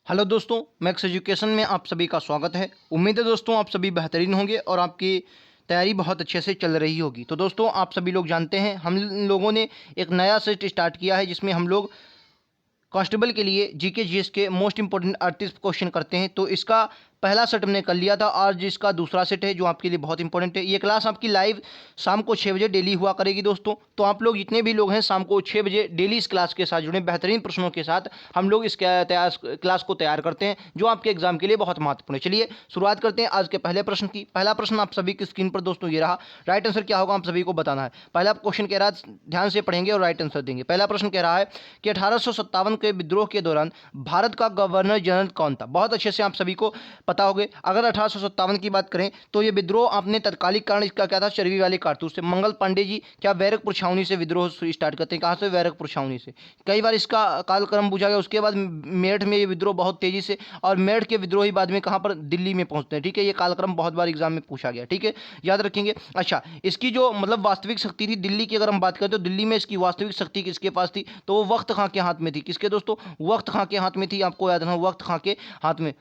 Hello दोस्तों, max education में आप सभी का स्वागत है। उम्मीद है दोस्तों आप सभी बेहतरीन होंगे और आपकी तैयारी बहुत अच्छे से चल रही होगी। तो दोस्तों आप सभी लोग जानते हैं हम लोगों ने एक नया सेट स्टार्ट किया है जिसमें हम लोग कांस्टेबल के लिए जीके जीएस के मोस्ट इंपॉर्टेंट 38 क्वेश्चन करते हैं। तो इसका पहला सेट हमने कर लिया था और जिसका दूसरा सेट है जो आपके लिए बहुत इंपॉर्टेंट है। ये क्लास आपकी लाइव शाम को 6 बजे डेली हुआ करेगी दोस्तों। तो आप लोग जितने भी लोग हैं शाम को 6 बजे डेली इस क्लास के साथ जुड़े। बेहतरीन प्रश्नों के साथ हम लोग इस क्लास को तैयार करते हैं जो आपके एग्जाम के लिए बहुत महत्वपूर्ण है। चलिए शुरुआत करते हैं आज के पहले प्रश्न की। पहला प्रश्न आप सभी की स्क्रीन पर दोस्तों ये रहा। राइट आंसर क्या होगा आप सभी को बताना है। पहला क्वेश्चन कह रहा है, ध्यान से पढ़ेंगे और राइट आंसर देंगे। पहला प्रश्न कह रहा है कि 1857 के विद्रोह के दौरान भारत का गवर्नर जनरल कौन था। बहुत अच्छे से आप सभी को पता होगा। अगर 1857 की बात करें तो ये विद्रोह आपने तत्कालिक कारण इसका क्या था, चर्बी वाले कारतूस से। मंगल पांडे जी क्या बैरकपुर छावनी से विद्रोह स्टार्ट करते हैं। कहाँ से? बैरकपुर छावनी से। कई बार इसका कालक्रम पूछा गया। उसके बाद मेरठ में ये विद्रोह बहुत तेजी से, और मेरठ के विद्रोही बाद में कहाँ पर? दिल्ली में पहुंचते हैं। ठीक है, ये कालक्रम बहुत बार एग्जाम में पूछा गया। ठीक है, याद रखेंगे। अच्छा, इसकी जो मतलब वास्तविक शक्ति थी दिल्ली की, अगर हम बात करें तो दिल्ली में इसकी वास्तविक शक्ति किसके पास थी? तो वो वक्त खां के हाथ में थी। किसके दोस्तों? वक्त खां के हाथ में थी। आपको याद रखना, वक्त खां के हाथ में।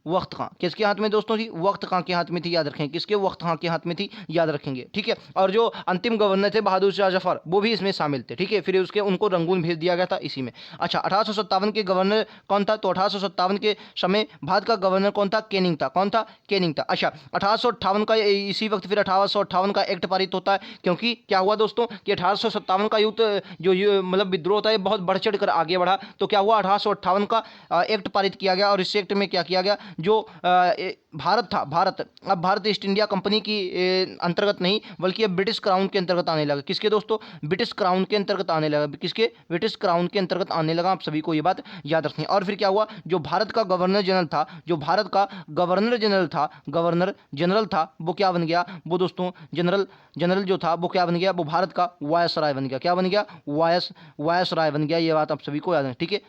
वक्त खां किसके हाथ में दोस्तों थी? वक्त खां के हाथ में थी। याद रखें किसके? वक्त खां के हाथ में थी, याद रखेंगे। ठीक है, और जो अंतिम गवर्नर थे बहादुर शाह जफर, वो भी इसमें शामिल थे। ठीक है, फिर उसके उनको रंगून भेज दिया गया था इसी में। अच्छा, 1857 के गवर्नर कौन था? तो 1857 के समय भारत का गवर्नर कौन था? कैनिंग था। कौन था? कैनिंग था। अच्छा, 1858 का इसी वक्त फिर 1858 का एक्ट पारित होता है, क्योंकि क्या हुआ दोस्तों कि 1857 का युद्ध जो मतलब विद्रोह था ये बहुत बढ़ चढ़ कर आगे बढ़ा। तो क्या हुआ? 1858 का एक्ट पारित किया गया, और इस एक्ट में क्या किया गया, जो भारत था, भारत अब भारत ईस्ट इंडिया कंपनी की अंतर्गत नहीं बल्कि अब ब्रिटिश क्राउन के अंतर्गत आने लगा। किसके दोस्तों? ब्रिटिश क्राउन के अंतर्गत आने लगा। किसके? ब्रिटिश क्राउन के अंतर्गत आने लगा। आप सभी को ये बात याद रखनी है। और फिर क्या हुआ, जो भारत का गवर्नर जनरल था, जो भारत का गवर्नर जनरल था, गवर्नर जनरल था, वो क्या बन गया? वो दोस्तों जनरल जनरल जो था वो क्या बन गया? वो भारत का वायसराय बन गया। क्या बन गया? वायसराय बन गया। ये बात आप सभी को याद है। ठीक है,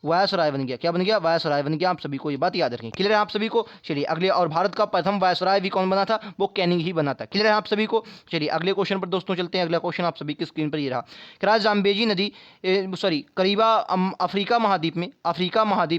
वायसराय बन गया। क्या बन गया? वायसराय बन गया। आप सभी को ये बात याद रखें। क्लियर है आप सभी को? चलिए अगले, और भारत का प्रथम वायसराय भी कौन बना था? वो कैनिंग ही बना था। क्लियर है आप सभी को? चलिए अगले क्वेश्चन पर दोस्तों चलते हैं। अगला क्वेश्चन आप सभी की स्क्रीन पर ये रहा। क्या जाम्बेजी नदी करीबा अफ्रीका महाद्वीप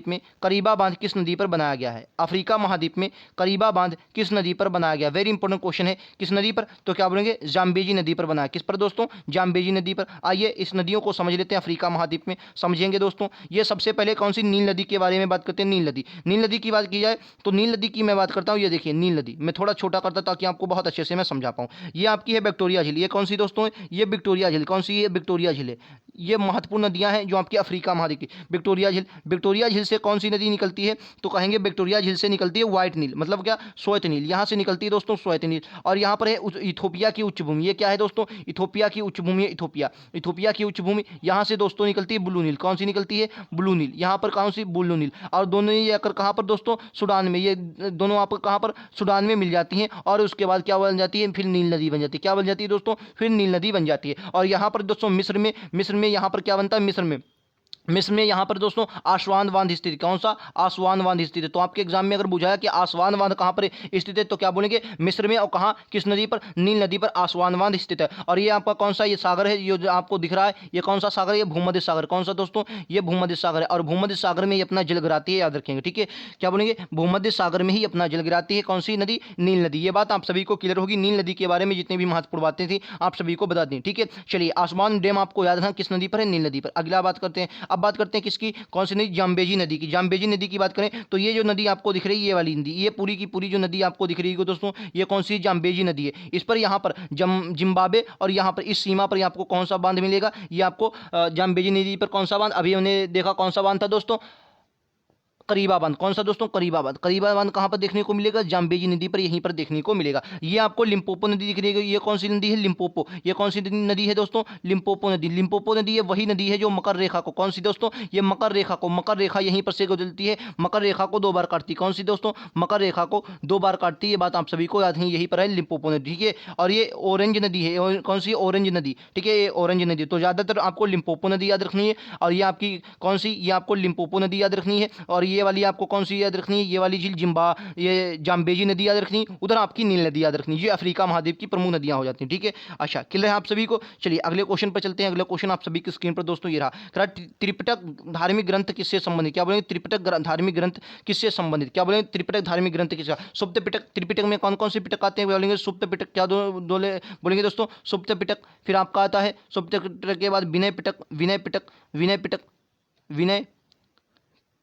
में करीबा बांध किस नदी पर बनाया गया है? अफ्रीका महाद्वीप में करीबा बांध किस नदी पर बनाया गया? वेरी इंपॉर्टेंट क्वेश्चन है। किस नदी पर? तो क्या बोलेंगे? जाम्बेजी नदी पर बनाया। किस पर दोस्तों? जाम्बेजी नदी पर। आइए इस नदियों को समझ लेते हैं। अफ्रीका महाद्वीप में समझेंगे दोस्तों। ये सबसे पहले कौन सी? नील नदी के बारे में बात करते हैं। नील नदी। नील नदी की बात की जाए तो नील नदी की मैं बात करता हूं। ये देखिए नील नदी, मैं थोड़ा छोटा करता ताकि आपको बहुत अच्छे से मैं समझा पाऊं। ये आपकी है विक्टोरिया झील। ये कौन सी दोस्तों है? ये विक्टोरिया झील। कौन सी? ये विक्टोरिया झील है। ये महत्वपूर्ण नदियां हैं जो आपकी अफ्रीका महाद्वीप की। विक्टोरिया झील, विक्टोरिया झील से कौन सी नदी निकलती है? तो कहेंगे विक्टोरिया झील से निकलती है व्हाइट नील, मतलब क्या? श्वेत नील। यहां से निकलती है दोस्तों श्वेत नील। और यहां पर है इथोपिया की उच्चभूमि। ये क्या है दोस्तों? इथोपिया की उच्चभूमि है। इथोपिया, इथोपिया की उच्चभूमि। यहां से दोस्तों निकलती है ब्लू नील। कौन सी निकलती है? ब्लू नील। यहां पर कौन सी? ब्लू नील। और दोनों ये आकर कहां पर दोस्तों? सूडान में। ये दोनों आपको कहां पर? सूडान में मिल जाती हैं। और उसके बाद क्या बन जाती है? फिर नील नदी बन जाती है। क्या बन जाती है दोस्तों? फिर नील नदी बन जाती है। और यहां पर दोस्तों मिस्र में यहां पर क्या बनता है? मिस्र में यहाँ पर दोस्तों आसवान बांध स्थित। कौन सा? आसवान बांध स्थित है। तो आपके एग्जाम में अगर बुझाया कि आसवान बांध कहाँ पर स्थित है तो क्या बोलेंगे? मिस्र में। और कहाँ? किस नदी पर? नील नदी पर आसवान बांध स्थित है। और ये आपका कौन सा ये सागर है? ये जो आपको दिख रहा है ये कौन सा सागर है? ये भूमध्य सागर। कौन सा दोस्तों? ये भूमध्य सागर है। और भूमध्य सागर में ये अपना जल गिराती है। याद रखेंगे। ठीक है, क्या बोलेंगे? भूमध्य सागर में ही अपना जल गिराती है। कौन सी नदी? नील नदी। ये बात आप सभी को क्लियर होगी। नील नदी के बारे में जितनी भी महत्वपूर्ण बातें थी आप सभी को बता दें। ठीक है, चलिए आसवान डैम आपको याद रखना किस नदी पर है? नील नदी पर। अगला बात करते हैं। अब बात करते हैं किसकी? कौन सी नदी? जाम्बेजी नदी की। जाम्बेजी नदी की बात करें तो ये जो नदी आपको दिख रही है ये वाली नदी, ये पूरी की पूरी जो नदी आपको दिख रही है दोस्तों ये कौन सी? जाम्बेजी नदी है। इस पर यहाँ पर जिम्बाब्वे और यहाँ पर इस सीमा पर आपको कौन सा बांध मिलेगा? ये आपको जाम्बेजी नदी पर कौन सा बांध? अभी हमने देखा कौन सा बांध था दोस्तों? करीबा बांध। कौन सा दोस्तों? करीबा बांध। करीबा बांध कहाँ पर देखने को मिलेगा? जाम्बेजी नदी पर, यहीं पर देखने को मिलेगा। ये आपको लिम्पोपो नदी दिख रही है। ये कौन सी नदी है? लिम्पोपो। ये कौन सी नदी है दोस्तों? लिम्पोपो नदी। लिम्पोपो नदी ये वही नदी है जो मकर रेखा को, कौन सी दोस्तों? ये मकर रेखा को, मकर रेखा यहीं पर से गुजरती है। मकर रेखा को 2 बार काटती है। कौन सी दोस्तों? मकर रेखा को 2 बार काटती है। ये बात आप सभी को याद है। यहीं पर है लिम्पोपो नदी। ठीक है, और ये ऑरेंज नदी है। कौन सी? ऑरेंज नदी। ठीक है, ये ऑरेंज नदी। तो ज्यादातर आपको लिम्पोपो नदी याद रखनी है। और ये आपकी कौन सी? ये आपको लिम्पोपो नदी याद रखनी है। और ये ये वाली आपको कौन सी याद रखनी है, ये वाली झील ये जाम्बेजी नदी याद रखनी, उधर आपकी नील नदी याद रखनी। ये अफ्रीका महाद्वीप की प्रमुख नदियां हो जाती हैं, ठीक है। अच्छा, क्लियर है आप सभी को। चलिए अगले क्वेश्चन पर चलते हैं। अगला क्वेश्चन आप सभी की स्क्रीन पर दोस्तों ये रहा। त्रिपिटक धार्मिक ग्रंथ किससे संबंधित, क्या बोलेंगे, त्रिपिटक धार्मिक ग्रंथ किससे संबंधित, क्या बोलेंगे, त्रिपिटक धार्मिक ग्रंथ किसका, सुप्त पिटक। त्रिपिटक में कौन कौन से पिटक आते हैं, बोलेंगे सुप्त पिटक, क्या बोलेंगे दोस्तों, सुप्त पिटक। फिर आपका आता है सुप्त पिटक के बाद विनय पिटक, विनय पिटक, विनय पिटक, विनय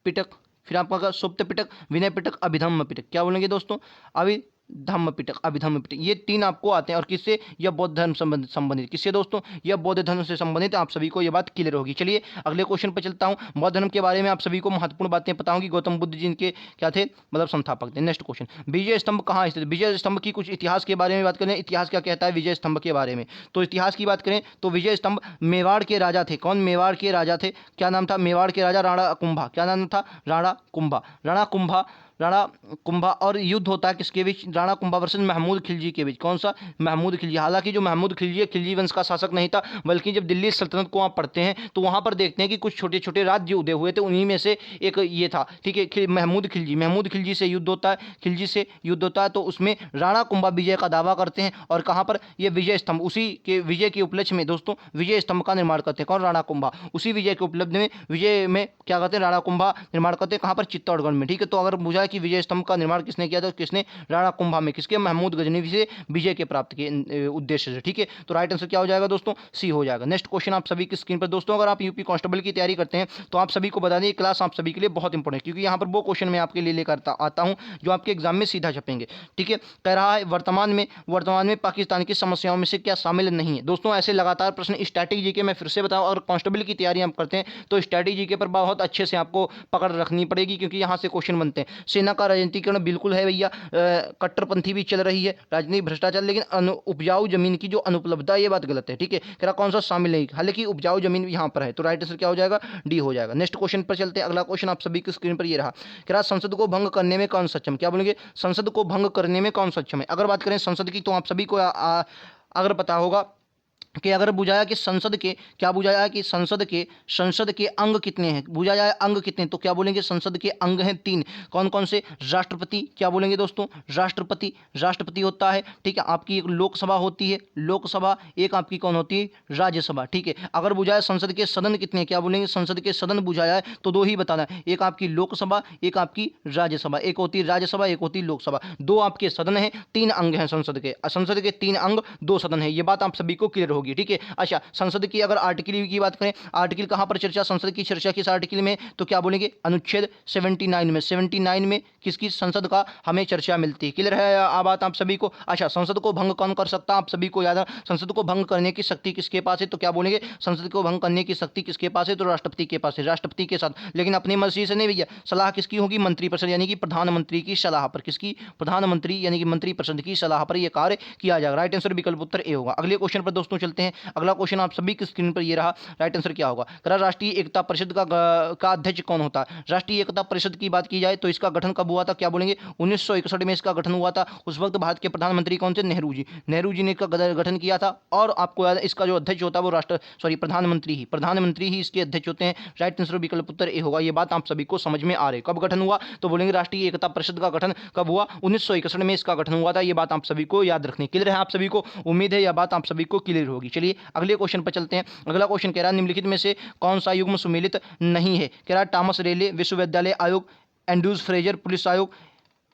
पिटक। फिर आपका सुप्त पिटक, विनय पिटक, अभिधम्म पिटक, क्या बोलेंगे दोस्तों, अभिधम्म पिटक, अभिधम्म पिटक। ये तीन आपको आते हैं। और किससे, यह बौद्ध धर्म संबंधित, किससे दोस्तों, यह बौद्ध धर्म से संबंधित। आप सभी को यह बात क्लियर होगी। चलिए अगले क्वेश्चन पर चलता हूं। बौद्ध धर्म के बारे में आप सभी को महत्वपूर्ण बातें बताऊंगी। गौतम बुद्ध जी इनके क्या थे, मतलब संस्थापक थे। नेक्स्ट क्वेश्चन, विजय स्तंभ कहाँ स्थित, विजय स्तंभ की कुछ इतिहास के बारे में बात करें। इतिहास क्या कहता है विजय स्तंभ के बारे में, तो इतिहास की बात करें तो विजय स्तंभ मेवाड़ के राजा थे। कौन, मेवाड़ के राजा थे, क्या नाम था, मेवाड़ के राजा राणा कुंभा, क्या नाम था, राणा कुंभा, राणा कुंभा, राणा कुंभा। और युद्ध होता है किसके बीच, राणा कुंभा वर्सेस महमूद खिलजी के बीच। कौन सा, महमूद खिलजी। हालांकि जो महमूद खिलजी है, खिलजी वंश का शासक नहीं था, बल्कि जब दिल्ली सल्तनत को आप पढ़ते हैं तो वहां पर देखते हैं कि कुछ छोटे छोटे राज्य उदय हुए थे, उन्हीं में से एक ये था, ठीक है, महमूद खिलजी। महमूद खिलजी से युद्ध होता है, खिलजी से युद्ध होता है, तो उसमें राणा कुंभा विजय का दावा करते हैं। और कहाँ पर, ये विजय स्तंभ, उसी के विजय के उपलक्ष्य में दोस्तों विजय स्तंभ का निर्माण करते हैं। कौन, राणा कुंभा। उसी विजय के उपलब्धि में, विजय में क्या करते हैं, राणा कुंभा निर्माण करते हैं। कहाँ पर, चित्तौड़गढ़ में, ठीक है। तो अगर बुझा है कि विजय स्तंभ का निर्माण किसने किया था, किसने, राणा कुंभा में, किसके, महमूद गजनवी से विजय के प्राप्त के उद्देश्य से, ठीक है। तो राइट आंसर क्या हो जाएगा दोस्तों, सी हो जाएगा। नेक्स्ट क्वेश्चन आप सभी की स्क्रीन पर दोस्तों, अगर आप यूपी कांस्टेबल की तैयारी करते हैं तो आप सभी को बता दें, क्लास आप सभी के लिए बहुत इंपॉर्टेंट है, क्योंकि यहाँ पर वो क्वेश्चन मैं आपके लिए लेकर आता हूँ जो आपके एग्जाम में सीधा छपेंगे, ठीक है। कह रहा है वर्तमान में पाकिस्तान की समस्याओं में से क्या शामिल नहीं है। दोस्तों ऐसे लगातार प्रश्न स्टैटिक जीके मैं फिर से बताऊं, और कांस्टेबल की तैयारी आप करते हैं तो स्टैटिक जीके पर बहुत अच्छे से आपको पकड़ रखनी पड़ेगी, क्योंकि यहाँ से क्वेश्चन बनते हैं। सेना का राजनीतिकरण बिल्कुल है भैया, कट्टरपंथी भी चल रही है, राजनीतिक भ्रष्टाचार, लेकिन उपजाऊ जमीन की जो अनुपलब्धता, ये बात गलत है, ठीक है। कह रहा कौन सा शामिल नहीं, हालांकि उपजाऊ जमीन यहाँ पर है, तो राइट आंसर क्या हो जाएगा, डी हो जाएगा। नेक्स्ट क्वेश्चन पर चलते हैं। अगला क्वेश्चन आप सभी की स्क्रीन पर ये रहा। कह रहा संसद को भंग करने में कौन सक्षम, क्या बोलेंगे, संसद को भंग करने में कौन सक्षम है। अगर बात करें संसद की तो आप सभी को अगर पता होगा कि अगर बुझाया कि संसद के, क्या बुझाया कि संसद के अंग कितने हैं, बुझा जाए अंग कितने, तो क्या बोलेंगे, संसद के अंग हैं 3। कौन कौन से, राष्ट्रपति, क्या बोलेंगे दोस्तों, राष्ट्रपति होता है, ठीक है। आपकी एक लोकसभा होती है, लोकसभा, एक आपकी कौन होती है, राज्यसभा, ठीक है। अगर बुझाया संसद के सदन कितने, क्या बोलेंगे, संसद के सदन बुझाया है तो 2 ही बताना है, एक आपकी लोकसभा, एक आपकी राज्यसभा, एक होती है राज्यसभा, एक होती है लोकसभा। 2 आपके सदन हैं, 3 अंग हैं संसद के 3 अंग, 2 सदन है, ये बात आप सभी को क्लियर होगी, ठीक है। अच्छा, संसद की अगर आर्टिकल की बात करें, आर्टिकल कहां पर चर्चा, संसद की चर्चा किस आर्टिकल में, तो क्या बोलेंगे, अनुच्छेद 79 में किसकी, संसद का हमें चर्चा मिलती है। क्लियर है बात आप सभी को। अच्छा, संसद को भंग कौन कर सकता है, आप सभी को याद है, संसद को भंग करने की शक्ति किसके पास है, तो क्या बोलेंगे, संसद को भंग करने की शक्ति किसके पास है, तो राष्ट्रपति के पास है, राष्ट्रपति के साथ, लेकिन अपनी मर्जी से नहीं भैया, सलाह किसकी होगी, मंत्रिपरिषद यानी कि प्रधानमंत्री की सलाह पर, किसकी, प्रधानमंत्री यानी कि मंत्रिपरिषद की सलाह पर यह कार्य किया जाएगा। राइट आंसर विकल्प उत्तर ए होगा। अगले क्वेश्चन पर दोस्तों चलते हैं। अगला क्वेश्चन आप सभी की स्क्रीन पर ये रहा। राइट आंसर क्या होगा, राष्ट्रीय एकता परिषद का अध्यक्ष कौन होता है। राष्ट्रीय एकता परिषद की बात की जाए तो इसका गठन कब हुआ था, क्या बोलेंगे, 1961 में इसका गठन हुआ था। उस वक्त भारत के प्रधानमंत्री कौन थे, नेहरू जी ने इसका गठन किया था। और आपको याद है इसका जो अध्यक्ष होता है वो प्रधानमंत्री ही इसके अध्यक्ष होते हैं। राइट आंसर विकल्प उत्तर ए होगा। ये बात आप सभी को समझ में आ रही है। कब गठन हुआ, तो बोलेंगे राष्ट्रीय एकता परिषद का गठन कब हुआ, 1961 में इसका गठन हुआ था। ये बात आप सभी को याद रखनी। क्लियर है आप सभी को, उम्मीद है यह बात आप सभी को क्लियर होगी। चलिए अगले क्वेश्चन पर चलते हैं। अगला क्वेश्चन कह रहा है निम्नलिखित में से कौन सा युग्म सुमेलित नहीं है। कह रहा है टॉमस रेले विश्वविद्यालय आयोग, एंड्रूज फ्रेजर पुलिस आयोग,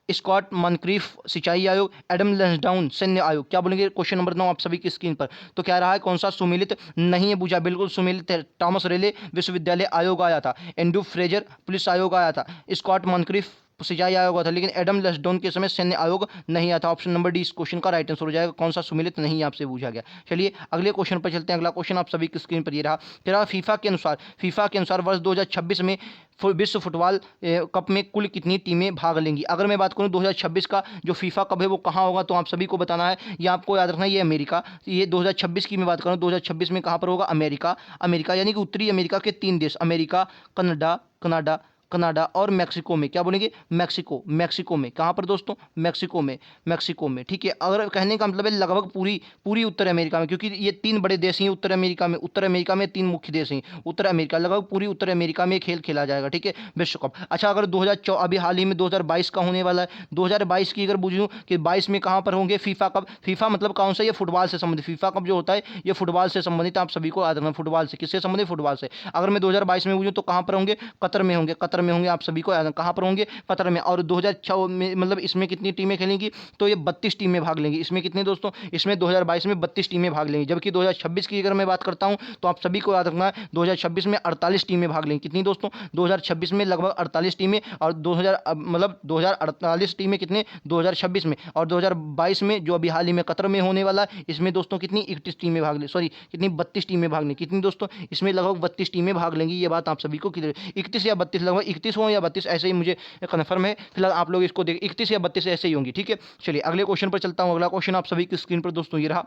स्कॉट मनक्रीफ सिंचाई आयोग, एडम लैंसडाउन सैन्य आयोग। क्या बोलेंगे, क्वेश्चन नंबर 9 आप सभी की स्क्रीन पर। तो कह रहा है कौन सा सुमेलित नहीं है, बुझा बिल्कुल सुमेलित है। टॉमस रेले विश्वविद्यालय आयोग आया था, एंड्रू फ्रेजर पुलिस आयोग आया था, स्कॉट मनक्रीफ सिंचाई आयोग था, लेकिन एडम लैंसडाउन के समय सैन्य आयोग नहीं आया था। ऑप्शन नंबर डी इस क्वेश्चन का राइट आंसर हो जाएगा। कौन सा सुमेलित नहीं आपसे पूछा गया। चलिए अगले क्वेश्चन पर चलते हैं। अगला क्वेश्चन आप सभी की स्क्रीन पर ये रहा। तेरा फीफा के अनुसार वर्ष 2026 में विश्व फुटबॉल कप में कुल कितनी टीमें भाग लेंगी। अगर मैं बात करूं 2026 का जो फीफा कप है वो कहां होगा, तो आप सभी को बताना है। ये आपको याद रखना है, ये अमेरिका, ये 2026 की मैं बात करूं 2026 में कहां पर होगा, अमेरिका यानी कि उत्तरी अमेरिका के 3 देश, अमेरिका, कनाडा, कनाडा और मैक्सिको में। क्या बोलेंगे? मैक्सिको, मैक्सिको में। कहाँ पर दोस्तों? मैक्सिको में, मैक्सिको में। ठीक है, अगर कहने का मतलब है लगभग पूरी पूरी उत्तर अमेरिका में, क्योंकि ये 3 बड़े देश हैं उत्तर अमेरिका में। उत्तर अमेरिका में 3 मुख्य देश हैं। उत्तर अमेरिका, लगभग पूरी उत्तर अमेरिका में खेल खेला जाएगा। ठीक है, विश्व कप। अच्छा, अगर 2004 अभी हाल ही में 2022 का होने वाला है, 2022 की अगर बुझूं कि 22 में कहाँ पर होंगे? FIFA cup. फीफा मतलब कौन सा? ये फुटबॉल से संबंधित। फीफा कप जो होता है ये फुटबॉल से संबंधित, आप सभी को याद रखना। फुटबॉल से, किससे संबंधित? फुटबॉल से। अगर मैं 2022 में बुझूं तो कहाँ पर होंगे? कतर में होंगे, कतर में होंगे। आप सभी को याद, कहाँ पर होंगे? कतर में। और 2006 में, मतलब इसमें कितनी टीमें खेलेंगी? तो ये 32 टीमें भाग लेंगी। इसमें कितने दोस्तों? इसमें 2022 में 32 टीमें भाग लेंगी। जबकि 2026 की अगर मैं बात करता हूं तो आप सभी को याद रखना है 2026 में 48 टीमें भाग लेंगी। कितनी दोस्तों? 2026 में लगभग 48 टीमें। और 2000 मतलब 2048 टीमें कितने? 2026 में। और 2022 में जो अभी हाल ही में कतर में होने वाला, इसमें दोस्तों कितनी? 31 टीमें भाग ले, सॉरी कितनी? 32 टीमें भाग लेंगी। कितनी दोस्तों? इसमें लगभग 32 टीमें भाग लेंगी। ये बात आप सभी को क्लियर? 31 या 32, लगभग 31 हो या 32, ऐसे ही मुझे कन्फर्म है। फिलहाल आप लोग इसको देख, 31 या 32 ऐसे ही होंगी। ठीक है, चलिए अगले क्वेश्चन पर चलता हूं। अगला क्वेश्चन आप सभी की स्क्रीन पर दोस्तों ये रहा।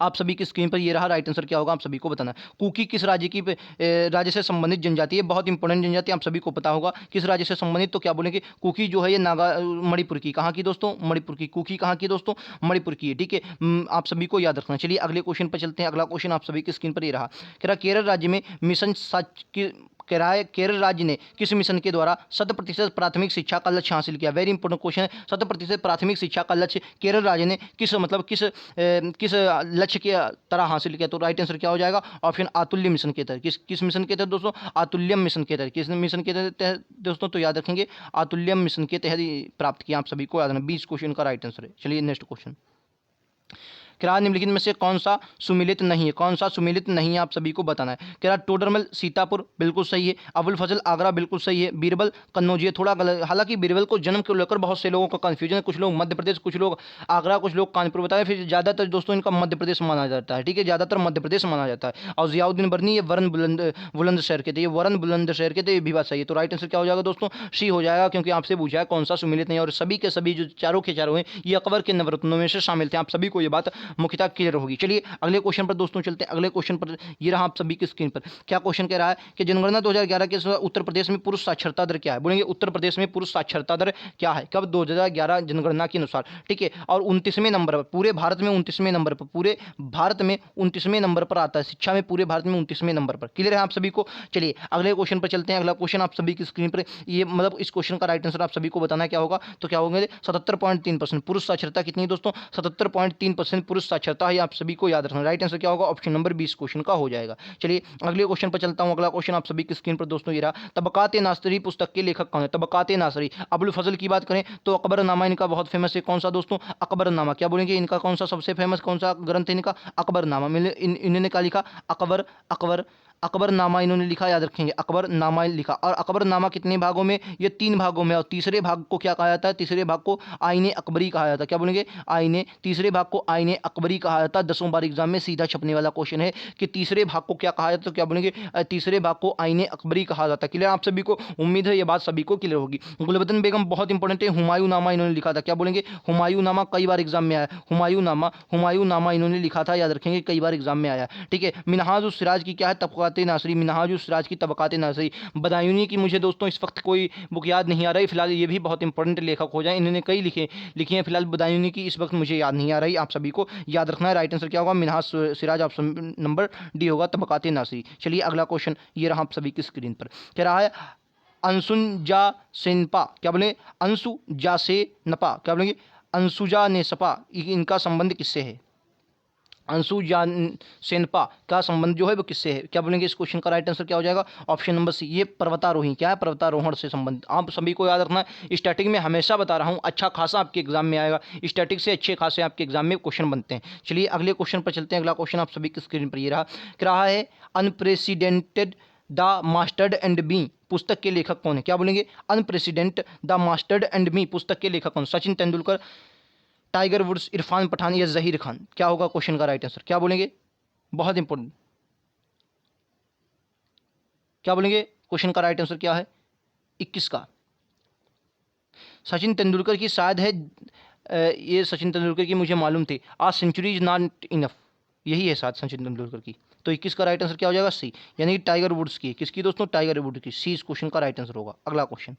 आप सभी की स्क्रीन पर ये रहा। राइट आंसर क्या होगा आप सभी को बताना है। कुकी किस राज्य की राज्य से संबंधित जनजाति है? बहुत इंपॉर्टेंट जनजाति, आप सभी को पता होगा किस राज्य से संबंधित। तो क्या बोलेंगे? कुकी जो है ये नागा मणिपुर की। कहाँ की दोस्तों? मणिपुर की। कुकी कहाँ की दोस्तों? मणिपुर की है। ठीक है, आप सभी को याद रखना। चलिए अगले क्वेश्चन पर चलते हैं। अगला क्वेश्चन आप सभी की स्क्रीन पर ये रहा। कह रहा केरल राज्य में मिशन सच की, कह रहा है केरल राज्य ने किस मिशन के द्वारा 100% प्राथमिक शिक्षा का लक्ष्य हासिल किया? वेरी इंपॉर्टेंट क्वेश्चन है। 100% प्राथमिक शिक्षा का लक्ष्य केरल राज्य ने किस, मतलब किस लक्ष्य के तरह हासिल किया? तो राइट आंसर क्या हो जाएगा? ऑप्शन अतुल्य मिशन के तहत। किस मिशन के तहत दोस्तों? अतुल्यम मिशन के तहत। किस मिशन के तहत दोस्तों? तो याद रखेंगे अतुल्यम मिशन के तहत प्राप्त किया। आप सभी को याद रखना। 20 क्वेश्चन का राइट आंसर है। चलिए नेक्स्ट क्वेश्चन। क्या निम्नलिखित में से कौन सा सुमिलित नहीं है? कौन सा सुमिलित नहीं है आप सभी को बताना है। क्या टोडरमल सीतापुर बिल्कुल सही है। अबुल फजल आगरा बिल्कुल सही है। बीरबल कन्नौज ये थोड़ा गलत। हालांकि बीरबल को जन्म को लेकर बहुत से लोगों का कंफ्यूजन है। कुछ लोग मध्य प्रदेश, कुछ लोग आगरा, कुछ लोग कानपुर बताए। फिर ज़्यादातर दोस्तों इनका मध्य प्रदेश माना जाता है। ठीक है, ज़्यादातर मध्य प्रदेश माना जाता है। और जियाउद्दीन बर्नी ये वरन बुलंदशहर के थे। ये वरन बुलंदशहर के थे। ये भी बात सही है। तो राइट आंसर क्या हो जाएगा दोस्तों? सी हो जाएगा, क्योंकि आपसे पूछा है कौन सा सुमिलित नहीं है। और सभी के सभी जो चारों के चारों हैं ये अकबर के नवरत्नों में से शामिल थे। आप सभी को ये बात मुख्यतः क्लियर होगी। चलिए अगले क्वेश्चन पर दोस्तों चलते हैं। अगले क्वेश्चन पर ये रहा आप सभी की स्क्रीन पर। क्या क्वेश्चन कह रहा है कि जनगणना 2011 के उत्तर प्रदेश में पुरुष साक्षरता दर क्या है? बोलेंगे उत्तर प्रदेश में पुरुष साक्षरता दर क्या है? कब? 2011 जनगणना के अनुसार। ठीक है, और 29वें नंबर पर, पूरे भारत में 29वें नंबर पर, पूरे भारत में 29वें नंबर पर आता है। शिक्षा में पूरे भारत में 29वें नंबर पर। क्लियर है आप सभी को? चलिए अगले क्वेश्चन पर चलते हैं। अगला क्वेश्चन आप सभी की स्क्रीन पर ये, मतलब इस क्वेश्चन का राइट आंसर आप सभी को बताना क्या होगा। तो क्या होंगे? 77.3% पुरुष साक्षरता कितनी दोस्तों? 77.3% पुरुष साक्षरता है। आप सभी को याद रखना। राइट आंसर क्या होगा? ऑप्शन नंबर 20 क्वेश्चन का हो जाएगा। चलिए अगले क्वेश्चन पर चलता हूं। अगला क्वेश्चन आप सभी की स्क्रीन पर दोस्तों ये रहा। तबकात नासरी पुस्तक के लेखक कौन है? तबकात नासरी, अबुल फजल की बात करें तो अकबरनामा इनका बहुत फेमस है। कौन सा दोस्तों? अकबरनामा। क्या बोलेंगे? इनका कौन सा सबसे फेमस कौन सा ग्रंथ है इनका? अकबरनामा। इन्होंने क्या लिखा? अकबर अकबर अकबरनामा इन्होंने लिखा, याद रखेंगे अकबरनामा लिखा। और अकबरनामा कितने भागों में? ये 3 भागों में। और तीसरे भाग को क्या कहा जाता है? तीसरे भाग को आईने अकबरी कहा जाता है। क्या बोलेंगे? आईने, तीसरे भाग को आईने अकबरी कहा जाता है। 10वीं बार एग्जाम में सीधा छपने वाला क्वेश्चन है कि तीसरे भाग को क्या कहा जाता है। तो क्या बोलेंगे? तीसरे भाग को आईने अकबरी कहा जाता है। क्लियर आप सभी को? उम्मीद है ये बात सभी को क्लियर होगी। गुलबदन बेगम बहुत इंपॉर्टेंट है। हुमायूं नामा इन्होंने लिखा था। क्या बोलेंगे? हुमायूं नामा कई बार एग्जाम में आया। हुमायूं नामा इन्होंने लिखा था, याद रखेंगे कई बार एग्जाम में आया। ठीक है, मिनहाज उस सिराज की क्या है? तबकात नासरी। मिनहाज उस सिराज की तबकात नासरी। बदायूनी की मुझे दोस्तों इस वक्त कोई बुक याद नहीं आ रही। फिलहाल ये भी बहुत इंपॉर्टेंट लेखक हो जाए। इन्होंने कई लिखे हैं। फिलहाल बदायूनी की इस वक्त मुझे याद नहीं आ रही। आप सभी को याद रखना है। राइट आंसर क्या होगा? Minhaj Siraj, option number D होगा, तबकात नासरी। चलिए अगला क्वेश्चन ये रहा आप सभी की स्क्रीन पर। कह रहा है अंसुजा सेनपा। क्या बोले? अंसु जा से नपा। क्या बोलेंगे? अंसुजा ने सपा, इनका संबंध किससे है? अंसुजा सेनपा का संबंध जो है वो किससे है? क्या बोलेंगे? इस क्वेश्चन का राइट आंसर क्या हो जाएगा? ऑप्शन नंबर सी, ये पर्वतारोही। क्या है? पर्वतारोहण से संबंधित। आप सभी को याद रखना है। स्टैटिक में हमेशा बता रहा हूँ अच्छा खासा आपके एग्जाम में आएगा। स्टैटिक से अच्छे खासे आपके एग्जाम में क्वेश्चन बनते हैं। चलिए अगले क्वेश्चन पर चलते हैं। अगला क्वेश्चन आप सभी की स्क्रीन पर ये रहा है unprecedented the mastered and me पुस्तक के लेखक कौन है? क्या बोलेंगे? Unprecedented the mastered and me पुस्तक के लेखक कौन? सचिन तेंदुलकर, टाइगर वुड्स, इरफान पठान या जहीर खान? क्या होगा क्वेश्चन का राइट आंसर? क्या बोलेंगे? बहुत इंपॉर्टेंट। क्या बोलेंगे? क्वेश्चन का राइट आंसर क्या है? 21 का। सचिन तेंदुलकर की शायद है, ये सचिन तेंदुलकर की मुझे मालूम थी, आज सेंचुरी इज नॉट इनफ, यही है शायद सचिन तेंदुलकर की। तो 21 का राइट आंसर क्या हो जाएगा? सी, यानी कि टाइगर वुड्स की। किसकी दोस्तों? टाइगर वुड की। सी इस क्वेश्चन का राइट आंसर होगा। अगला क्वेश्चन,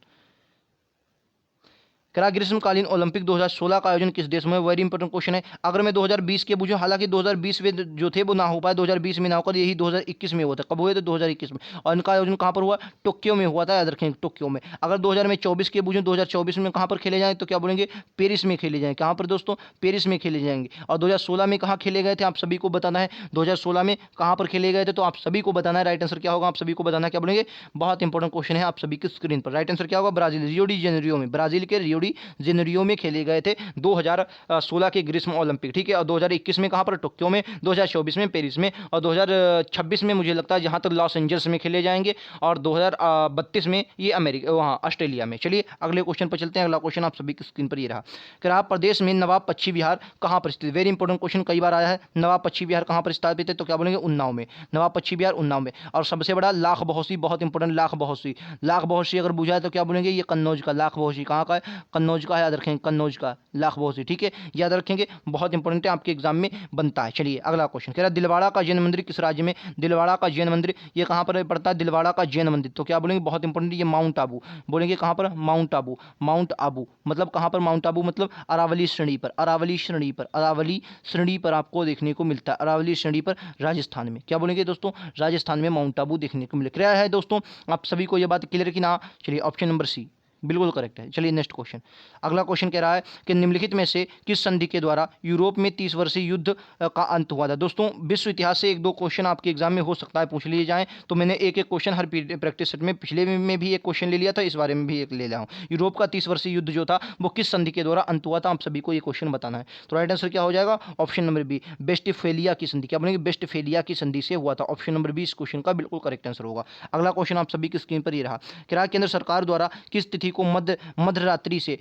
क्या ग्रीष्मकालीन ओलंपिक 2016 का आयोजन किस देश में? वेरी इंपॉर्टेंट क्वेश्चन है। अगर मैं 2020 के पूछूं, हालांकि 2020 में जो थे वो ना हो पाए, 2020 में ना होकर यही 2021 में हुआ था। कब हुए थे? 2021 में। और इनका आयोजन कहाँ पर हुआ? टोक्यो में हुआ था, याद रखेंगे, टोक्यो में। अगर 2024 के पूछूं, 2024 में कहाँ पर खेले जाएँ, तो क्या बोलेंगे? पेरिस में खेले जाएँ। कहाँ पर दोस्तों? पेरिस में खेले जाएंगे। और 2016 में कहाँ खेले गए थे, आप सभी को बताना है। 2016 में कहाँ पर खेले गए थे, तो आप सभी को बताना है। राइट आंसर क्या होगा? आप सभी को बताना है। क्या बोलेंगे? बहुत इंपॉर्टेंट क्वेश्चन है आप सभी की स्क्रीन पर। राइट आंसर क्या होगा? ब्राजील, रियो डी जेनेरियो में। ब्राजील के रियो डी जेनेरियो में खेले गए थे 2016 के ग्रीष्म ओलंपिक, ठीक है। और 2021 में कहाँ पर? टोक्यो में। 2024 में पेरिस में। और 2026 में मुझे लगता है जहाँ तक लॉस एंजल्स में खेले जाएंगे। और 2032 में ये अमेरिका, वहाँ ऑस्ट्रेलिया में। चलिए अगले क्वेश्चन पर चलते हैं। अगला क्वेश्चन आप सभी की स्क्रीन पर ये रहा। क्या प्रदेश में नवाब पच्छी विहार कहाँ पर स्थित? वेरी इंपॉर्टेंट क्वेश्चन, कई बार आया है। नवाब पच्छी विहार कहाँ पर स्थापित है? तो क्या बोलेंगे? उन्नाव में। नवाब पच्छी विहार उन्नाव में। और सबसे बड़ा लाख बहोसी, बहुत इंपॉर्टेंट, लाख बहोसी। लाख बहोसी अगर बुझाए तो क्या बोलेंगे? ये कन्नौज का। लाख बहोसी कहाँ का है? कन्नौज का, याद रखेंगे, कन्नौज का लाख बहोसी, ठीक है, याद रखेंगे, बहुत इंपॉर्टेंट है, आपके एग्जाम में बनता है। चलिए अगला क्वेश्चन, कह रहा है दिलवाड़ा का जैन मंदिर किस राज्य में? दिलवाड़ा का जैन मंदिर ये कहाँ पर पड़ता है? दिलवाड़ा का जैन मंदिर, तो क्या बोलेंगे? बहुत इंपॉर्टेंट, ये माउंट आबू। बोलेंगे कहाँ पर? माउंट आबू। माउंट आबू मतलब कहाँ पर? माउंट आबू मतलब अरावली श्रेणी पर। अरावली श्रेणी पर, अरावली श्रेणी पर आपको देखने को मिलता है। अरावली श्रेणी पर राजस्थान में। क्या बोलेंगे दोस्तों? राजस्थान में माउंट आबू देखने को मिले। क्या है दोस्तों, आप सभी को यह बात क्लियर कि ना? चलिए ऑप्शन नंबर सी बिल्कुल करेक्ट है। चलिए नेक्स्ट क्वेश्चन। अगला क्वेश्चन कह रहा है कि निम्नलिखित में से किस संधि के द्वारा यूरोप में 30 वर्षीय युद्ध का अंत हुआ था? दोस्तों विश्व इतिहास से एक दो क्वेश्चन आपके एग्जाम में हो सकता है पूछ लिए जाएं, तो मैंने एक एक क्वेश्चन हर प्रैक्टिस सेट में, पिछले में भी एक क्वेश्चन ले लिया था, इस बारे में भी एक ले लिया हूँ। यूरोप का 30 वर्षीय युद्ध जो था वो किस संधि के द्वारा अंत हुआ था? आप सभी को ये क्वेश्चन बताना है। तो राइट आंसर क्या हो जाएगा? ऑप्शन नंबर बी, वेस्टफेलिया की संधि। क्या बोलेंगे? वेस्टफेलिया की संधि से हुआ था। ऑप्शन नंबर बी इस क्वेश्चन का बिल्कुल करेक्ट आंसर होगा। अगला क्वेश्चन आप सभी की स्क्रीन पर ये रहा। क्या केंद्र सरकार द्वारा किस तिथि को मध्य रात्रि से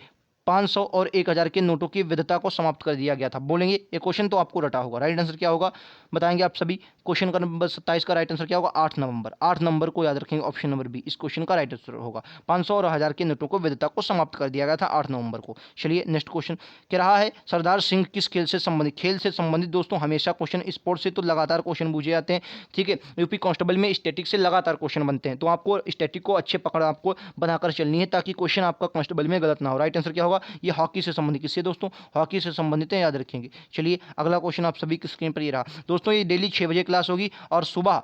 500 और 1000 के नोटों की वैधता को समाप्त कर दिया गया था? बोलेंगे ये क्वेश्चन तो आपको रटा होगा। राइट आंसर क्या होगा बताएंगे आप सभी। क्वेश्चन का नंबर 27 का राइट आंसर क्या होगा? 8 नवंबर। 8 नवंबर को याद रखेंगे, ऑप्शन नंबर बी इस क्वेश्चन का राइट आंसर होगा। 500 और 1000 के नोटों को वैधता को समाप्त कर दिया गया था 8 नवंबर को। चलिए नेक्स्ट क्वेश्चन क्या रहा है? सरदार सिंह किस खेल से संबंधित? खेल से संबंधित दोस्तों हमेशा क्वेश्चन, स्पोर्ट्स से तो लगातार क्वेश्चन पूछे जाते हैं, ठीक है। यूपी कांस्टेबल में स्टैटिक से लगातार क्वेश्चन बनते हैं, तो आपको स्टैटिक को अच्छे पकड़ आपको बनाकर चलनी है ताकि क्वेश्चन आपका कांस्टेबल में गलत ना हो। राइट आंसर क्या होगा? ये हॉकी से संबंधित। किससे दोस्तों? हॉकी से संबंधित है, याद रखेंगे। चलिए अगला क्वेश्चन आप सभी की स्क्रीन पर ये रहा। दोस्तों ये डेली 6 बजे क्लास होगी और सुबह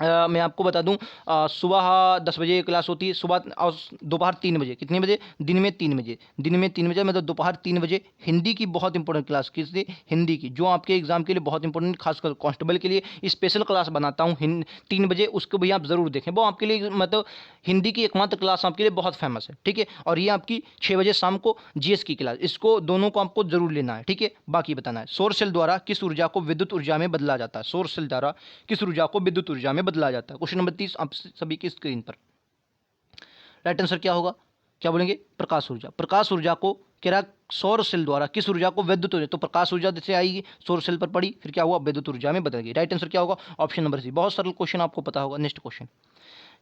मैं आपको बता दूं, सुबह 10 बजे क्लास होती है सुबह, और दोपहर 3 बजे। कितने बजे? दिन में 3 बजे। दिन में 3 बजे मतलब दोपहर 3 बजे हिंदी की बहुत इंपॉर्टेंट क्लास। किसकी? हिंदी की, जो आपके एग्जाम के लिए बहुत इंपॉर्टेंट, खासकर कांस्टेबल के लिए स्पेशल क्लास बनाता हूँ 3 बजे, उसको भी आप ज़रूर देखें। वो आपके लिए मतलब हिंदी की एकमात्र क्लास आपके लिए बहुत फेमस है, ठीक है। और ये आपकी 6 बजे शाम को जीएस की क्लास, इसको दोनों को आपको जरूर लेना है, ठीक है। बाकी बताना है। सौर सेल द्वारा किस ऊर्जा को विद्युत ऊर्जा में बदला जाता है? सौर सेल द्वारा किस ऊर्जा को विद्युत ऊर्जा में बदला जाता है? क्वेश्चन नंबर 30 आप सभी की स्क्रीन पर। राइट आंसर क्या होगा? क्या बोलेंगे? प्रकाश ऊर्जा। प्रकाश ऊर्जा को कह सौर सेल द्वारा किस ऊर्जा को विद्युत ऊर्जा, तो प्रकाश ऊर्जा से आएगी, सौर सेल पर पड़ी, फिर क्या हुआ? विद्युत ऊर्जा में बदल गई। राइट आंसर क्या होगा? Option number C. बहुत सरल क्वेश्चन, आपको पता होगा। नेक्स्ट क्वेश्चन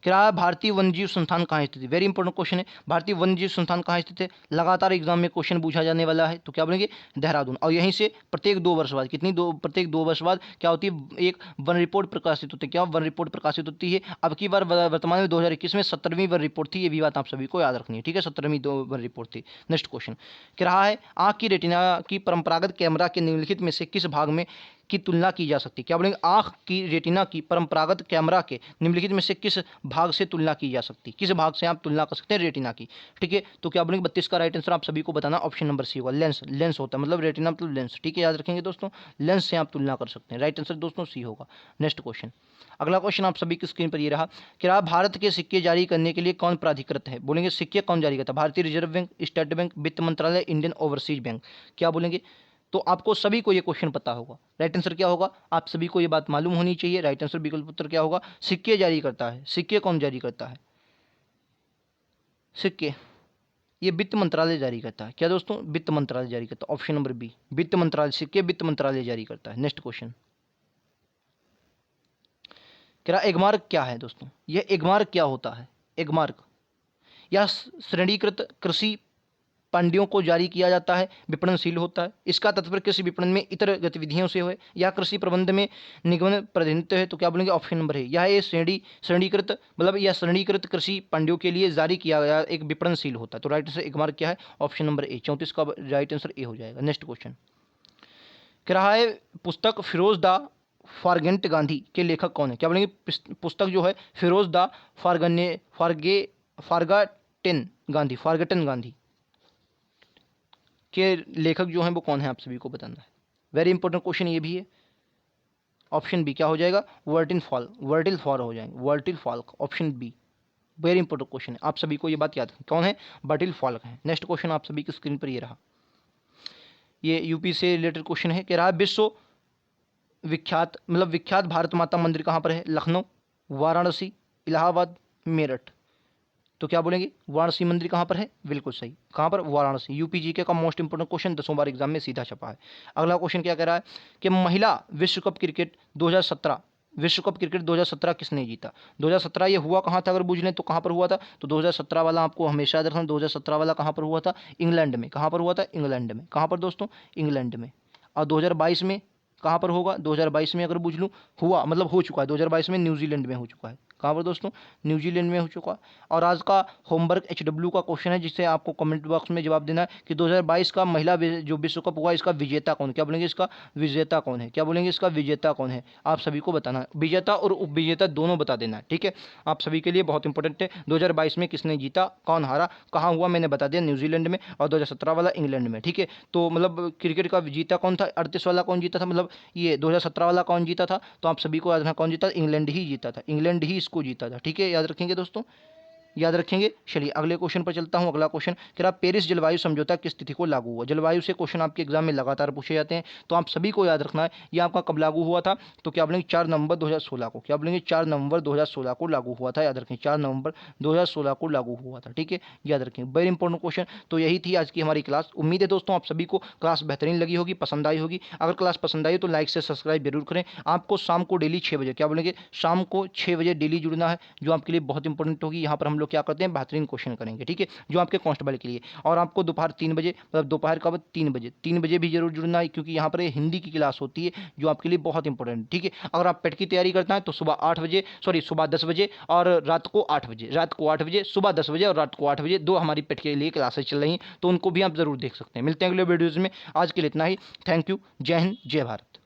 क्या है? भारतीय वन्यजीव संस्थान कहाँ स्थित है? वेरी इंपॉर्टेंट क्वेश्चन है। भारतीय वन्यजीव संस्थान कहाँ स्थित है? लगातार एग्जाम में क्वेश्चन पूछा जाने वाला है, तो क्या बोलेंगे? देहरादून। और यहीं से प्रत्येक 2 वर्ष बाद, प्रत्येक 2 वर्ष बाद क्या होती है? एक वन रिपोर्ट प्रकाशित होती है। क्या वन रिपोर्ट प्रकाशित होती है? अब की बार वर्तमान में 2021 में 17वीं वन रिपोर्ट थी, ये भी बात आप सभी को याद रखनी है, ठीक है। 17वीं वन रिपोर्ट थी। नेक्स्ट क्वेश्चन क्या रहा है? आँख की रेटिना की परंपरागत कैमरा के निम्नलिखित में से किस भाग में की तुलना की जा सकती है? क्या बोलेंगे? आंख की रेटिना की परंपरागत कैमरा के निम्नलिखित में से किस भाग से तुलना की जा सकती है? किस भाग से आप तुलना कर सकते हैं रेटिना की, ठीक है। तो क्या बोलेंगे? 32 का राइट आंसर आप सभी को बताना, ऑप्शन नंबर सी होगा। लेंस, लेंस होता है मतलब रेटिना मतलब लेंस, ठीक है, याद रखेंगे दोस्तों। लेंस से आप तुलना कर सकते हैं। राइट आंसर दोस्तों सी होगा। नेक्स्ट क्वेश्चन, अगला क्वेश्चन आप सभी की स्क्रीन पर ये रहा। क्या भारत के सिक्के जारी करने के लिए कौन प्राधिकृत है? बोलेंगे सिक्के कौन जारी करता है? भारतीय रिजर्व बैंक, स्टेट बैंक, वित्त मंत्रालय, इंडियन ओवरसीज बैंक। क्या बोलेंगे? तो आपको सभी को ये क्वेश्चन पता होगा। राइट आंसर क्या होगा? आप सभी को ये बात मालूम होनी चाहिए। राइट आंसर विकल्प उत्तर क्या होगा? सिक्के जारी करता है। सिक्के कौन जारी करता है? सिक्के ये वित्त मंत्रालय जारी करता है। क्या दोस्तों? वित्त मंत्रालय जारी करता है। ऑप्शन नंबर बी वित्त मंत्रालय, सिक्के वित्त मंत्रालय जारी करता है। नेक्स्ट क्वेश्चन क्या एगमार्क क्या है दोस्तों? यह एगमार्क क्या होता है? एगमार्क यह श्रेणीकृत कृषि पांड्यों को जारी किया जाता है, विपणनशील होता है। इसका तात्पर्य कृषि विपणन में इतर गतिविधियों से है या कृषि प्रबंध में निगमन प्रतिनिधित्व है। तो क्या बोलेंगे, ऑप्शन नंबर है, यह श्रेणीकृत मतलब यह श्रेणीकृत कृषि पांड्यों के लिए जारी किया गया एक विपणनशील होता है। तो राइट आंसर एक मार्क क्या है, ऑप्शन नंबर ए, 34 का राइट आंसर ए हो जाएगा। नेक्स्ट क्वेश्चन कह रहा है पुस्तक फिरोज दा फारगेंट गांधी के लेखक कौन है। क्या बोलेंगे, पुस्तक जो है फिरोज दा फारगेटन गांधी के लेखक जो हैं वो कौन है, आप सभी को बताना है। वेरी इंपॉर्टेंट क्वेश्चन ये भी है। ऑप्शन बी क्या हो जाएगा, वर्टिल फॉल हो जाएंगे, vertical fall, option B. Very important question है, आप सभी को ये बात याद है, कौन है, बर्टिल फॉल्क है। नेक्स्ट क्वेश्चन आप सभी की स्क्रीन पर ये रहा, ये यूपी से रिलेटेड क्वेश्चन है। कह रहा है विश्व विख्यात भारत माता मंदिर कहाँ पर है, लखनऊ, वाराणसी, इलाहाबाद, मेरठ। तो क्या बोलेंगे, वाराणसी मंदिर कहाँ पर है, बिल्कुल सही, कहाँ पर, वाराणसी। यूपी जीके का मोस्ट इंपोर्टेंट क्वेश्चन 10 बार एग्जाम में सीधा छपा है। अगला क्वेश्चन क्या कह रहा है कि महिला विश्व कप क्रिकेट 2017 किसने जीता। 2017 ये हुआ कहाँ था, अगर पूछ लें तो कहाँ पर हुआ था, तो 2017 वाला आपको हमेशा याद रखना, 2017 वाला कहाँ पर हुआ था, इंग्लैंड में। कहाँ पर हुआ था, इंग्लैंड में। कहाँ पर दोस्तों, इंग्लैंड में। और 2022 में कहाँ पर होगा, 2022 में अगर पूछ लूँ, हुआ मतलब हो चुका है, 2022 में न्यूजीलैंड में हो चुका है। कहाँ पर दोस्तों, न्यूजीलैंड में हो चुका है। और आज का होमवर्क HW का क्वेश्चन है, जिससे आपको कमेंट बॉक्स में जवाब देना है कि 2022 का महिला जो विश्व कप हुआ, इसका विजेता कौन। क्या बोलेंगे, इसका विजेता कौन है, क्या बोलेंगे, इसका विजेता कौन है, आप सभी को बताना है। विजेता और उपविजेता दोनों बता देना है, ठीक है। आप सभी के लिए बहुत इंपॉर्टेंट है, 2022 में किसने जीता, कौन हारा, कहाँ हुआ, मैंने बता दिया, न्यूजीलैंड में, और 2017 वाला इंग्लैंड में, ठीक है। तो मतलब क्रिकेट का जीता कौन था, 38 वाला कौन जीता था, मतलब ये 2017 वाला कौन जीता था, तो आप सभी को याद रखना कौन जीता, इंग्लैंड ही जीता था, इंग्लैंड ही इसको जीता था, ठीक है। याद रखेंगे दोस्तों, याद रखेंगे। चलिए अगले क्वेश्चन पर चलता हूं। अगला क्वेश्चन कह रहा पेरिस जलवायु समझौता किस तिथि को लागू हुआ। जलवायु से क्वेश्चन आपके एग्जाम में लगातार पूछे जाते हैं, तो आप सभी को याद रखना है ये आपका कब लागू हुआ था। तो क्या बोलेंगे, 4 नवंबर 2016 को। क्या बोलेंगे, 4 नवंबर 2016 को लागू हुआ था। याद रखें, 4 नवंबर 2016 को लागू हुआ था, ठीक है, याद रखें। Very important question. तो यही थी आज की हमारी क्लास। उम्मीद है दोस्तों आप सभी को क्लास बेहतरीन लगी होगी, पसंद आई होगी। अगर क्लास पसंद आई तो लाइक से सब्सक्राइब जरूर करें। आपको शाम को डेली 6 बजे, क्या बोलेंगे, शाम को 6 बजे डेली जुड़ना है, जो आपके लिए बहुत इंपॉर्टेंट होगी। यहाँ पर हम लोग क्या करते हैं, बेहतरीन क्वेश्चन करेंगे, ठीक है, जो आपके कांस्टेबल के लिए। और आपको दोपहर 3 बजे, मतलब दोपहर का 3 बजे भी जरूर जुड़ना है, क्योंकि यहाँ पर हिंदी की क्लास होती है, जो आपके लिए बहुत इंपॉर्टेंट, ठीक है। अगर आप पेट की तैयारी करना है तो सुबह 10 बजे और रात को 8 बजे, सुबह 10 बजे और रात को 8 बजे 2 हमारी पेट के लिए क्लासेस चल रही हैं, तो उनको भी आप जरूर देख सकते हैं। मिलते हैं अगले वीडियोज़ में, आज के लिए इतना ही। थैंक यू, जय हिंद, जय भारत।